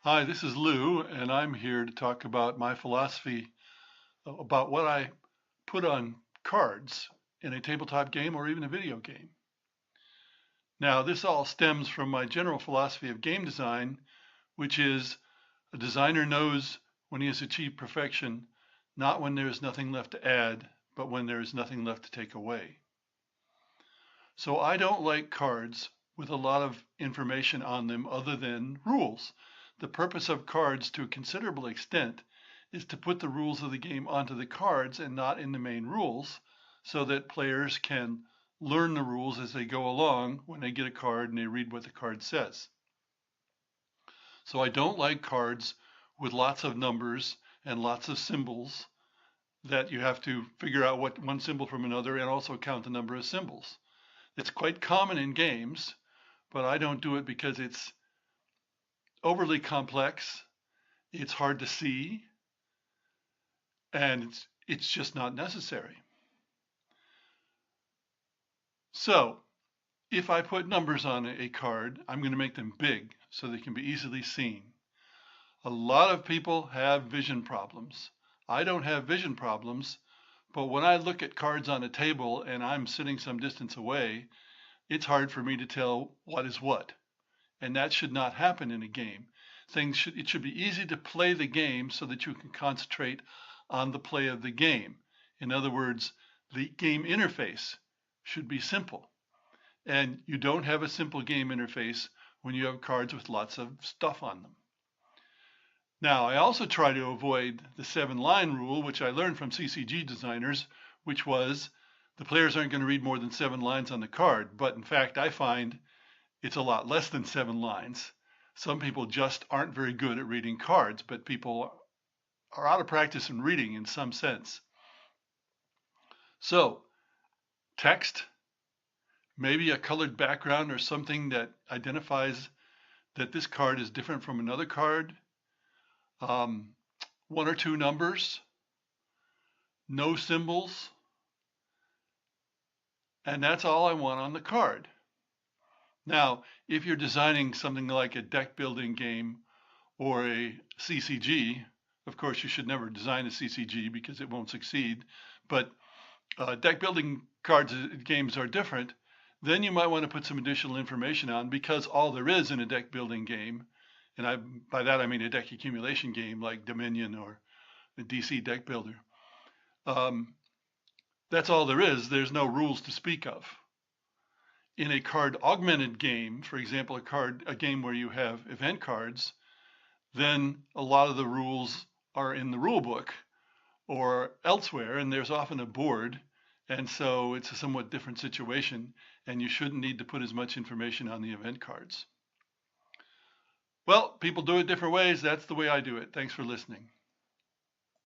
Hi, this is Lou, and I'm here to talk about my philosophy about what I put on cards in a tabletop game or even a video game. Now, this all stems from my general philosophy of game design, which is a designer knows when he has achieved perfection, not when there is nothing left to add, but when there is nothing left to take away. So I don't like cards with a lot of information on them other than rules. The purpose of cards to a considerable extent is to put the rules of the game onto the cards and not in the main rules so that players can learn the rules as they go along when they get a card and they read what the card says. So I don't like cards with lots of numbers and lots of symbols that you have to figure out what one symbol from another and also count the number of symbols. It's quite common in games, but I don't do it because it's overly complex, it's hard to see, and it's just not necessary. So if I put numbers on a card, I'm going to make them big so they can be easily seen. A lot of people have vision problems. I don't have vision problems, but when I look at cards on a table and I'm sitting some distance away, it's hard for me to tell what is what. And that should not happen in a game. It should be easy to play the game so that you can concentrate on the play of the game. In other words, the game interface should be simple. And you don't have a simple game interface when you have cards with lots of stuff on them. Now, I also try to avoid the 7-line rule, which I learned from CCG designers, which was the players aren't going to read more than 7 lines on the card. But in fact, I find it's a lot less than 7 lines. Some people just aren't very good at reading cards, but people are out of practice in reading in some sense. So, text, maybe a colored background or something that identifies that this card is different from another card. 1 or 2 numbers, no symbols, and that's all I want on the card. Now, if you're designing something like a deck building game or a CCG, of course you should never design a CCG because it won't succeed, but deck building games are different, then you might want to put some additional information on because all there is in a deck building game, and by that I mean a deck accumulation game like Dominion or the DC Deck Builder, that's all there is. There's no rules to speak of. In a card augmented game, for example, a game where you have event cards, then a lot of the rules are in the rule book or elsewhere, and there's often a board, and so it's a somewhat different situation, and you shouldn't need to put as much information on the event cards. Well, people do it different ways. That's the way I do it. Thanks for listening.